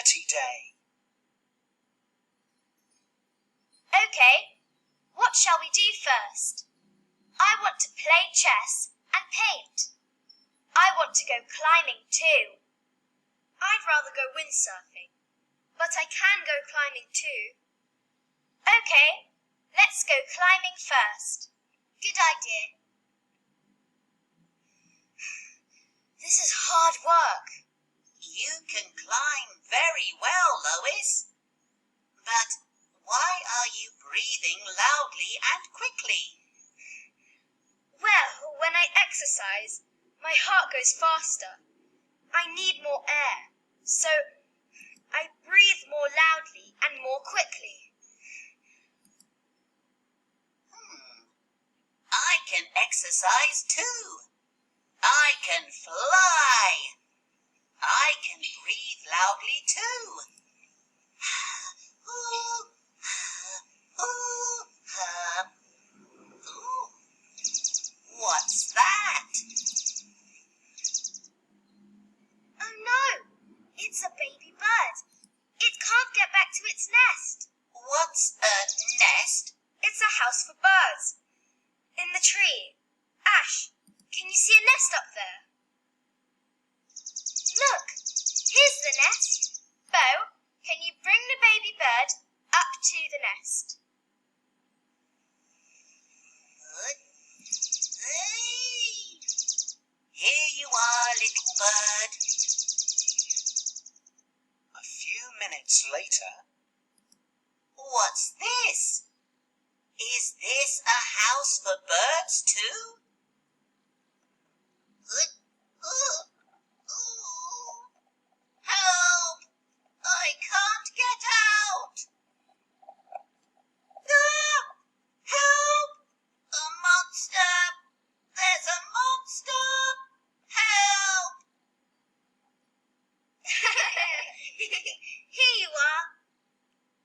activity day. Okay, what shall we do first? I want to play chess and paint. I want to go climbing too. I'd rather go windsurfing, but I can go climbing too. Okay, let's go climbing first. Good idea. This is hard work. You can climb very well, Lois. But why are you breathing loudly and quickly? Well, when I exercise, my heart goes faster. I need more air, so I breathe more loudly and more quickly. I can exercise too. I can fly. I can breathe loudly too. What's that? Oh no, it's a baby bird. It can't get back to its nest. What's a nest? It's a house for birds. In the tree. Ash, can you see a nest up there? Look, here's the nest. Bo, can you bring the baby bird up to the nest? Here you are, little bird. A few minutes later. What's this? Is this a house for birds too? Help! I can't get out! Help! A monster! There's a monster! Help! Here you are.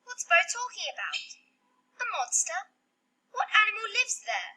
What's Bo talking about? A monster? What animal lives there?